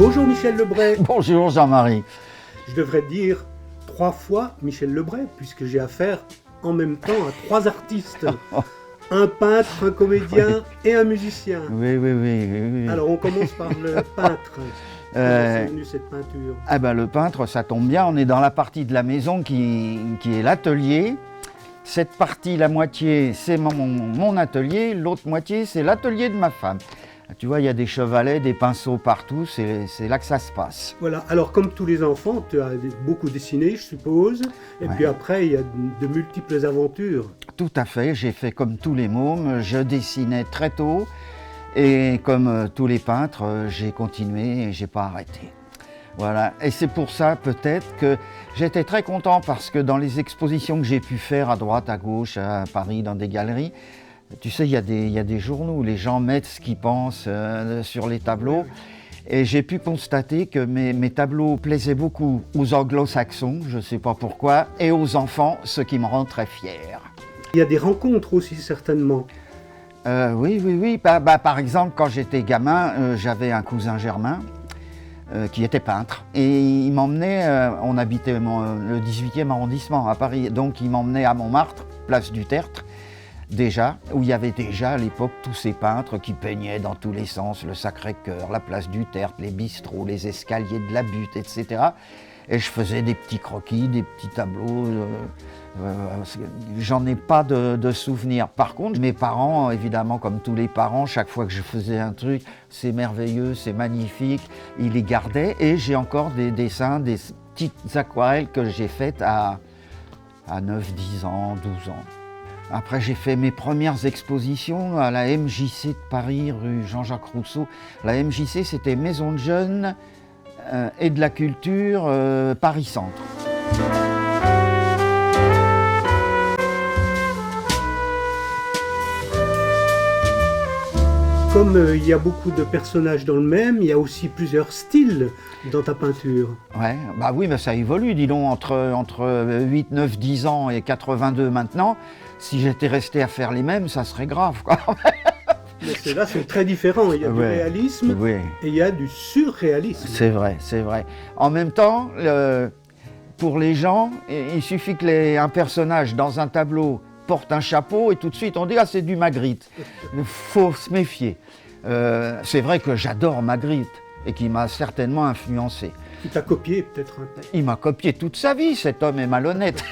Bonjour Michel Lebray. Bonjour Jean-Marie. Je devrais dire 3 fois Michel Lebray, puisque j'ai affaire en même temps à 3 artistes. Un peintre, un comédien et un musicien. Oui. Alors on commence par le peintre. Comment c'est venu cette peinture? Le peintre, ça tombe bien, on est dans la partie de la maison qui est l'atelier. Cette partie, la moitié, c'est mon atelier, l'autre moitié, c'est l'atelier de ma femme. Tu vois, il y a des chevalets, des pinceaux partout, c'est là que ça se passe. Voilà, alors comme tous les enfants, tu as beaucoup dessiné, je suppose, et puis après, il y a de multiples aventures. Tout à fait, j'ai fait comme tous les mômes, je dessinais très tôt, et comme tous les peintres, j'ai continué et j'ai pas arrêté. Voilà, et c'est pour ça peut-être que j'étais très content parce que dans les expositions que j'ai pu faire à droite, à gauche, à Paris, dans des galeries, tu sais, il y a des journaux où les gens mettent ce qu'ils pensent sur les tableaux. Et j'ai pu constater que mes tableaux plaisaient beaucoup aux anglo-saxons, je ne sais pas pourquoi, et aux enfants, ce qui me rend très fier. Il y a des rencontres aussi, certainement. Oui. Par exemple, quand j'étais gamin, j'avais un cousin germain qui était peintre. Et il m'emmenait, on habitait le 18e arrondissement à Paris, donc il m'emmenait à Montmartre, place du Tertre, déjà, où il y avait déjà à l'époque tous ces peintres qui peignaient dans tous les sens, le Sacré-Cœur, la place du Tertre, les bistrots, les escaliers de la Butte, etc. Et je faisais des petits croquis, des petits tableaux. J'en ai pas de souvenirs. Par contre, mes parents, évidemment, comme tous les parents, chaque fois que je faisais un truc, c'est merveilleux, c'est magnifique, ils les gardaient. Et j'ai encore des dessins, des petites aquarelles que j'ai faites à 9, 10 ans, 12 ans. Après, j'ai fait mes premières expositions à la MJC de Paris, rue Jean-Jacques Rousseau. La MJC, c'était Maison de Jeunes et de la Culture, Paris Centre. Comme il y a beaucoup de personnages dans le même, il y a aussi plusieurs styles dans ta peinture. Ouais, oui, mais ça évolue, dis donc, entre 8, 9, 10 ans et 82 maintenant. Si j'étais resté à faire les mêmes, ça serait grave, quoi. Mais ceux-là sont très différents. Il y a du réalisme et il y a du surréalisme. C'est vrai. En même temps, pour les gens, il suffit qu'un personnage dans un tableau porte un chapeau et tout de suite on dit « Ah, c'est du Magritte ». Il faut se méfier. C'est vrai que j'adore Magritte et qui m'a certainement influencé. Il t'a copié peut-être un peu. Il m'a copié toute sa vie, cet homme est malhonnête.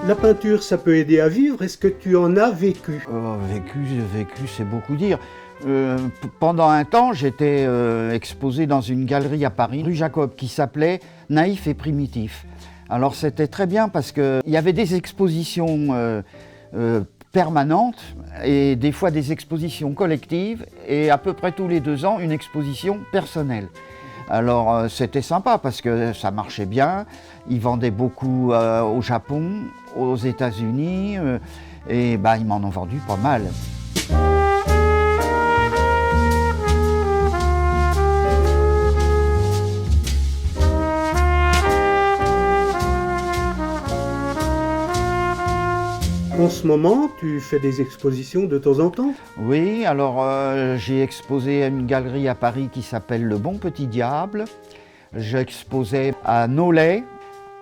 La peinture, ça peut aider à vivre. Est-ce que tu en as vécu? Vécu, c'est beaucoup dire. Pendant un temps, j'étais exposé dans une galerie à Paris, rue Jacob, qui s'appelait Naïf et Primitif. Alors c'était très bien parce qu'il y avait des expositions permanentes et des fois des expositions collectives et à peu près tous les 2 ans, une exposition personnelle. Alors c'était sympa parce que ça marchait bien, ils vendaient beaucoup au Japon, aux États-Unis et ils m'en ont vendu pas mal. En ce moment, tu fais des expositions de temps en temps? Oui, alors j'ai exposé à une galerie à Paris qui s'appelle Le Bon Petit Diable. J'ai exposé à Nolay,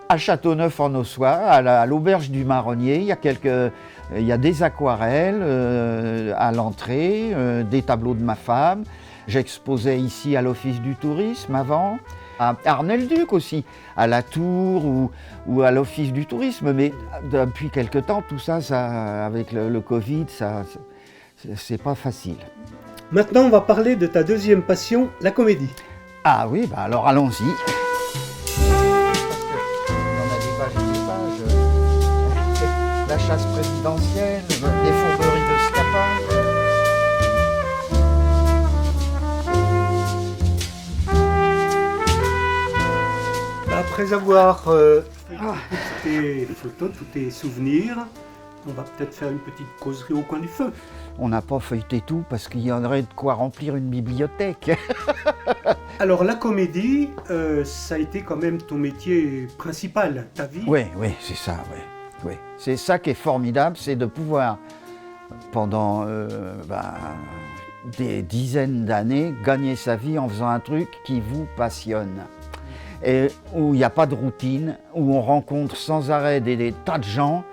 à Châteauneuf-en-Ossois, à l'Auberge du Marronnier. Il y a des aquarelles à l'entrée, des tableaux de ma femme. J'exposais ici à l'Office du Tourisme avant, à Arnel-Duc aussi, à la Tour ou à l'Office du Tourisme. Mais depuis quelque temps, tout ça avec le Covid, c'est pas facile. Maintenant, on va parler de ta deuxième passion, la comédie. Ah oui, alors allons-y. On a des pages et des pages. La chasse présidentielle, les fourberies de Scapin. Après avoir fait toutes tes photos, tous tes souvenirs, on va peut-être faire une petite causerie au coin du feu. On n'a pas feuilleté tout parce qu'il y en aurait de quoi remplir une bibliothèque. Alors la comédie, ça a été quand même ton métier principal, ta vie. Oui, c'est ça, oui. Oui. C'est ça qui est formidable, c'est de pouvoir, pendant des dizaines d'années, gagner sa vie en faisant un truc qui vous passionne. Et où il n'y a pas de routine, où on rencontre sans arrêt des tas de gens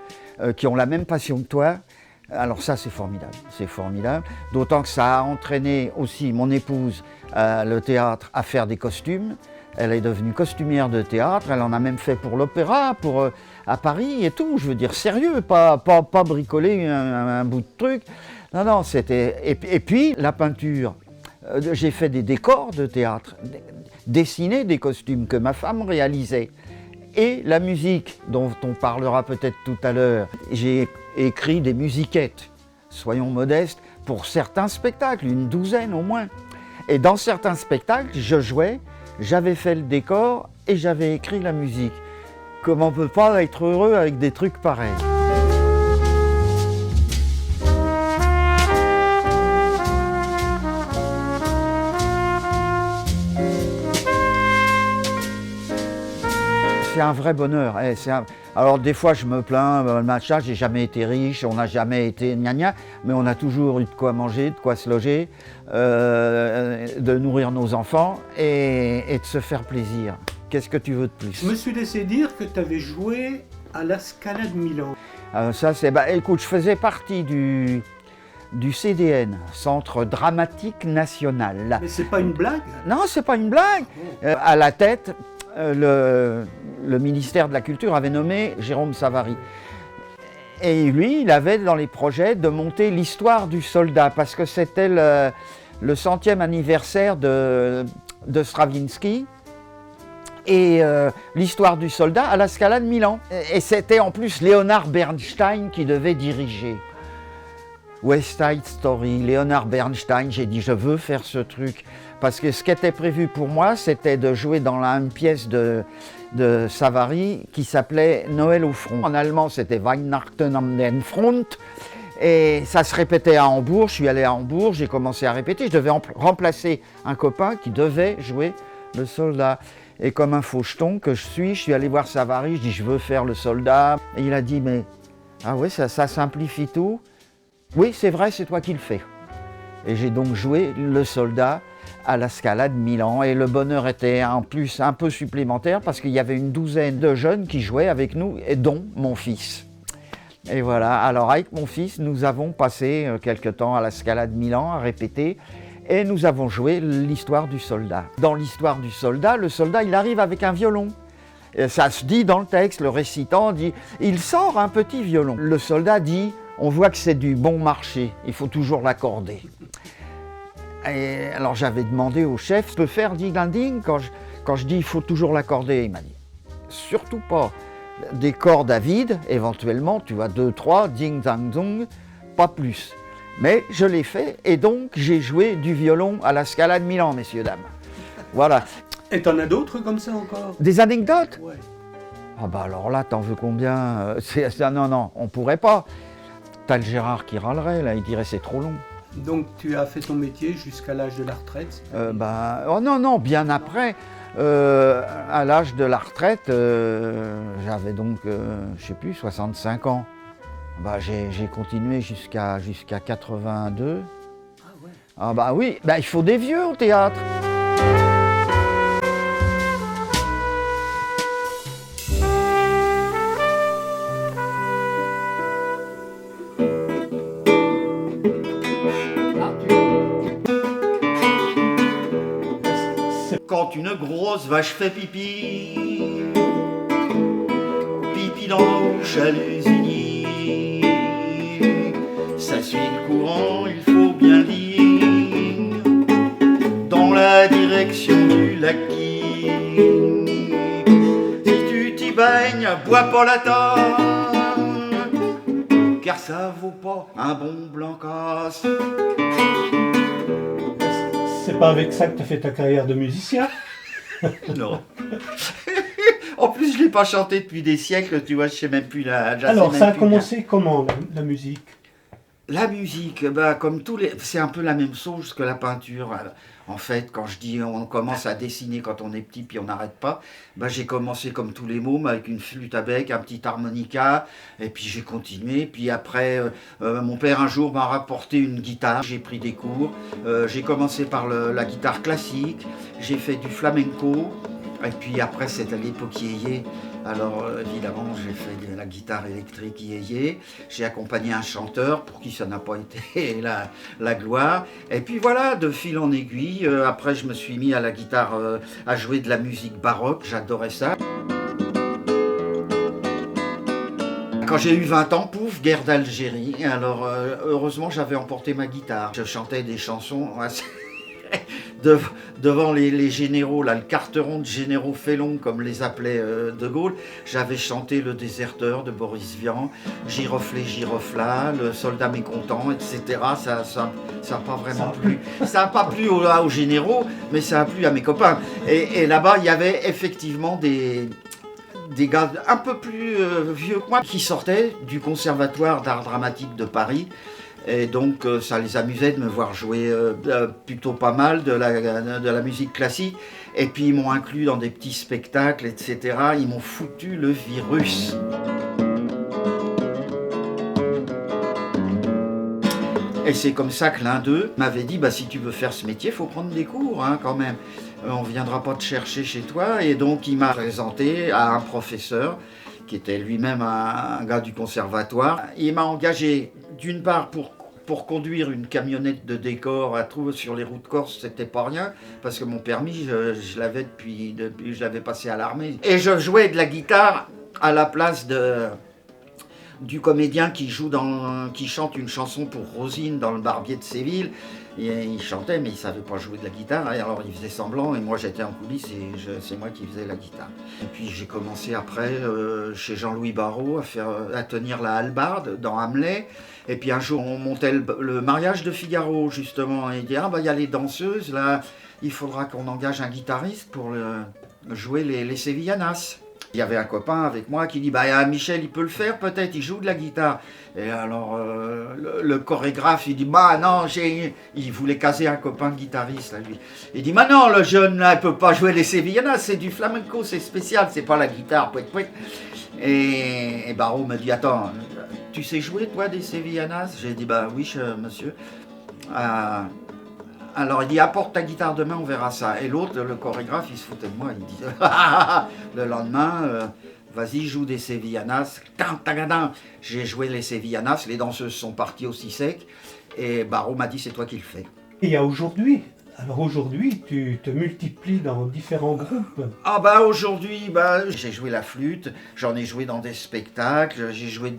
qui ont la même passion que toi. Alors ça, c'est formidable. D'autant que ça a entraîné aussi mon épouse, le théâtre, à faire des costumes. Elle est devenue costumière de théâtre, elle en a même fait pour l'opéra, à Paris et tout. Je veux dire sérieux, pas bricoler un bout de truc. Non, c'était... Et puis, la peinture. J'ai fait des décors de théâtre, dessiné des costumes que ma femme réalisait. Et la musique, dont on parlera peut-être tout à l'heure, j'ai écrit des musiquettes, soyons modestes, pour certains spectacles, une douzaine au moins. Et dans certains spectacles, je jouais, j'avais fait le décor et j'avais écrit la musique. Comment on ne peut pas être heureux avec des trucs pareils? C'est un vrai bonheur. Alors des fois je me plains, machin, j'ai jamais été riche, on n'a jamais été gna-gna, mais on a toujours eu de quoi manger, de quoi se loger, de nourrir nos enfants et de se faire plaisir. Qu'est-ce que tu veux de plus? Je me suis laissé dire que tu avais joué à la Scala de Milan. Ça c'est, écoute, je faisais partie du CDN, Centre Dramatique National. Mais c'est pas une blague? Non, c'est pas une blague. À la tête, le ministère de la Culture avait nommé Jérôme Savary. Et lui, il avait dans les projets de monter l'histoire du soldat, parce que c'était le 100e anniversaire de Stravinsky, et l'histoire du soldat à la Scala de Milan. Et c'était en plus Leonard Bernstein qui devait diriger. West Side Story, Leonard Bernstein, j'ai dit je veux faire ce truc. Parce que ce qui était prévu pour moi, c'était de jouer dans une pièce de Savary qui s'appelait Noël au front. En allemand, c'était Weihnachten am den Front. Et ça se répétait à Hambourg. Je suis allé à Hambourg, j'ai commencé à répéter. Je devais remplacer un copain qui devait jouer le soldat. Et comme un faucheton que je suis allé voir Savary. Je dis je veux faire le soldat. Et il a dit mais ah ouais, ça simplifie tout. Oui, c'est vrai, c'est toi qui le fais. Et j'ai donc joué le soldat à la Scala de Milan. Et le bonheur était en plus un peu supplémentaire parce qu'il y avait une douzaine de jeunes qui jouaient avec nous, et dont mon fils. Et voilà, alors avec mon fils, nous avons passé quelque temps à la Scala de Milan à répéter et nous avons joué l'histoire du soldat. Dans l'histoire du soldat, le soldat, il arrive avec un violon. Et ça se dit dans le texte, le récitant dit « il sort un petit violon ». Le soldat dit « on voit que c'est du bon marché, il faut toujours l'accorder ». Et alors j'avais demandé au chef, je peux faire ding-ding quand je dis il faut toujours l'accorder. Il m'a dit surtout pas. Des cordes à vide, éventuellement, tu vois 2, 3, ding-dang-dong, pas plus. Mais je l'ai fait et donc j'ai joué du violon à la Scala de Milan, messieurs, dames. Voilà. Et t'en as d'autres comme ça encore? Des anecdotes? Ouais. Ah bah alors là, t'en veux combien? Non, on pourrait pas. T'as le Gérard qui râlerait, là, il dirait c'est trop long. Donc tu as fait ton métier jusqu'à l'âge de la retraite? Oh non, bien après. À l'âge de la retraite, j'avais donc, je sais plus, 65 ans. J'ai continué jusqu'à 82. Ah ouais. Ah bah oui, il faut des vieux au théâtre. Quand une grosse vache fait pipi, pipi dans le chalusigny, ça suit le courant, il faut bien dire, dans la direction du lac. Si tu t'y baignes, bois pas la tonne, car ça vaut pas un bon blanc casse. C'est pas avec ça que tu as fait ta carrière de musicien? Non. En plus, je l'ai pas chanté depuis des siècles, tu vois, je sais même plus la. Alors, ça a commencé comment la musique? La musique, bah, comme c'est un peu la même chose que la peinture. En fait, quand je dis on commence à dessiner quand on est petit puis on n'arrête pas, bah, j'ai commencé comme tous les mômes avec une flûte à bec, un petit harmonica, et puis j'ai continué. Puis après, mon père un jour m'a rapporté une guitare, j'ai pris des cours. J'ai commencé par la guitare classique, j'ai fait du flamenco, et puis après c'était l'époque yéyé. Alors évidemment j'ai fait de la guitare électrique yéyé, j'ai accompagné un chanteur pour qui ça n'a pas été la gloire. Et puis voilà, de fil en aiguille, après je me suis mis à la guitare, à jouer de la musique baroque, j'adorais ça. Quand j'ai eu 20 ans, pouf, guerre d'Algérie. Alors heureusement j'avais emporté ma guitare. Je chantais des chansons devant les généraux, là, le carteron de généraux félons, comme les appelait De Gaulle. J'avais chanté Le Déserteur de Boris Vian, Giroflé, Girofla, Le Soldat mécontent, etc. Ça a pas vraiment plu. Ça n'a pas plu aux généraux, mais ça a plu à mes copains. Et là-bas, il y avait effectivement des gars un peu plus vieux que moi qui sortaient du Conservatoire d'art dramatique de Paris. Et donc ça les amusait de me voir jouer plutôt pas mal de la musique classique. Et puis ils m'ont inclus dans des petits spectacles, etc. Ils m'ont foutu le virus. Et c'est comme ça que l'un d'eux m'avait dit, bah, si tu veux faire ce métier, il faut prendre des cours hein, quand même. On ne viendra pas te chercher chez toi. Et donc il m'a présenté à un professeur qui était lui-même un gars du conservatoire. Il m'a engagé d'une part pour conduire une camionnette de décor à trouver sur les routes corses, c'était pas rien, parce que mon permis, je l'avais depuis je l'avais passé à l'armée. Et je jouais de la guitare à la place du comédien qui chante une chanson pour Rosine dans Le Barbier de Séville. Et il chantait, mais il ne savait pas jouer de la guitare. Et alors il faisait semblant, et moi j'étais en coulisses, et c'est moi qui faisais la guitare. Et puis j'ai commencé après, chez Jean-Louis Barrault, à tenir la hallebarde dans Hamlet. Et puis un jour, on montait le mariage de Figaro, justement. Et il dit, ah bah il y a les danseuses, là, il faudra qu'on engage un guitariste pour jouer les Sevillanas. Il y avait un copain avec moi qui dit, bah Michel, il peut le faire peut-être, il joue de la guitare. Et alors le chorégraphe, il dit, bah non, il voulait caser un copain guitariste, là, lui. Il dit, bah non, le jeune, là, il peut pas jouer les Sevillanas, c'est du flamenco, c'est spécial, c'est pas la guitare, pouet, pouet. Et Barrault me dit, attends, tu sais jouer, toi, des Sevillanas? J'ai dit, bah oui, monsieur. Alors il dit, apporte ta guitare demain, on verra ça. Et l'autre, le chorégraphe, il se foutait de moi, il dit, le lendemain, vas-y, joue des Sevillanas. J'ai joué les Sevillanas, les danseuses sont parties aussi sec. Et Barrault m'a dit, c'est toi qui le fais. Et il y a aujourd'hui. Alors aujourd'hui, tu te multiplies dans différents groupes. Ah bah aujourd'hui, bah, j'ai joué la flûte, j'en ai joué dans des spectacles, j'ai joué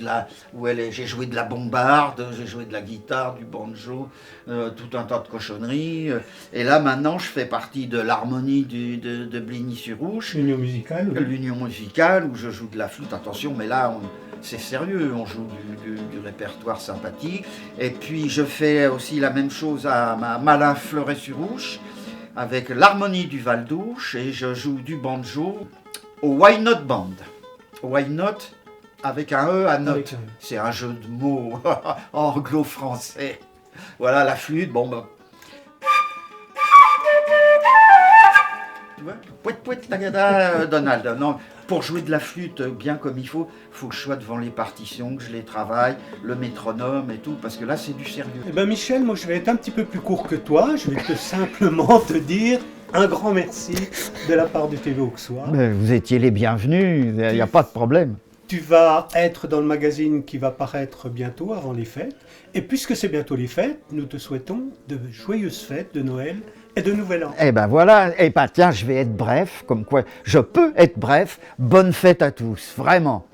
j'ai joué de la bombarde, j'ai joué de la guitare, du banjo, tout un tas de cochonneries. Et là maintenant, je fais partie de l'harmonie de Bligny-sur-Ouche. L'Union musicale. Oui. L'Union musicale, où je joue de la flûte. Attention, mais là, c'est sérieux, on joue du répertoire sympathique. Et puis je fais aussi la même chose à Malin Fleuret-sur-Ouche, avec l'harmonie du Val-d'Ouche, et je joue du banjo au Why Not Band. Why Not avec un E à note. C'est un jeu de mots anglo-français. Voilà la flûte, bon bah. Tu vois, pouet pouet tagada, Donald. Non, pour jouer de la flûte bien comme il faut que je sois devant les partitions, que je les travaille, le métronome et tout, parce que là c'est du sérieux. Eh ben Michel, moi je vais être un petit peu plus court que toi, je vais simplement te dire un grand merci de la part du TV Auxois. Vous étiez les bienvenus, il n'y a pas de problème. Tu vas être dans le magazine qui va paraître bientôt, avant les fêtes. Et puisque c'est bientôt les fêtes, nous te souhaitons de joyeuses fêtes de Noël et de Nouvel An. Eh ben voilà, et ben tiens, je vais être bref, comme quoi je peux être bref. Bonne fête à tous, vraiment.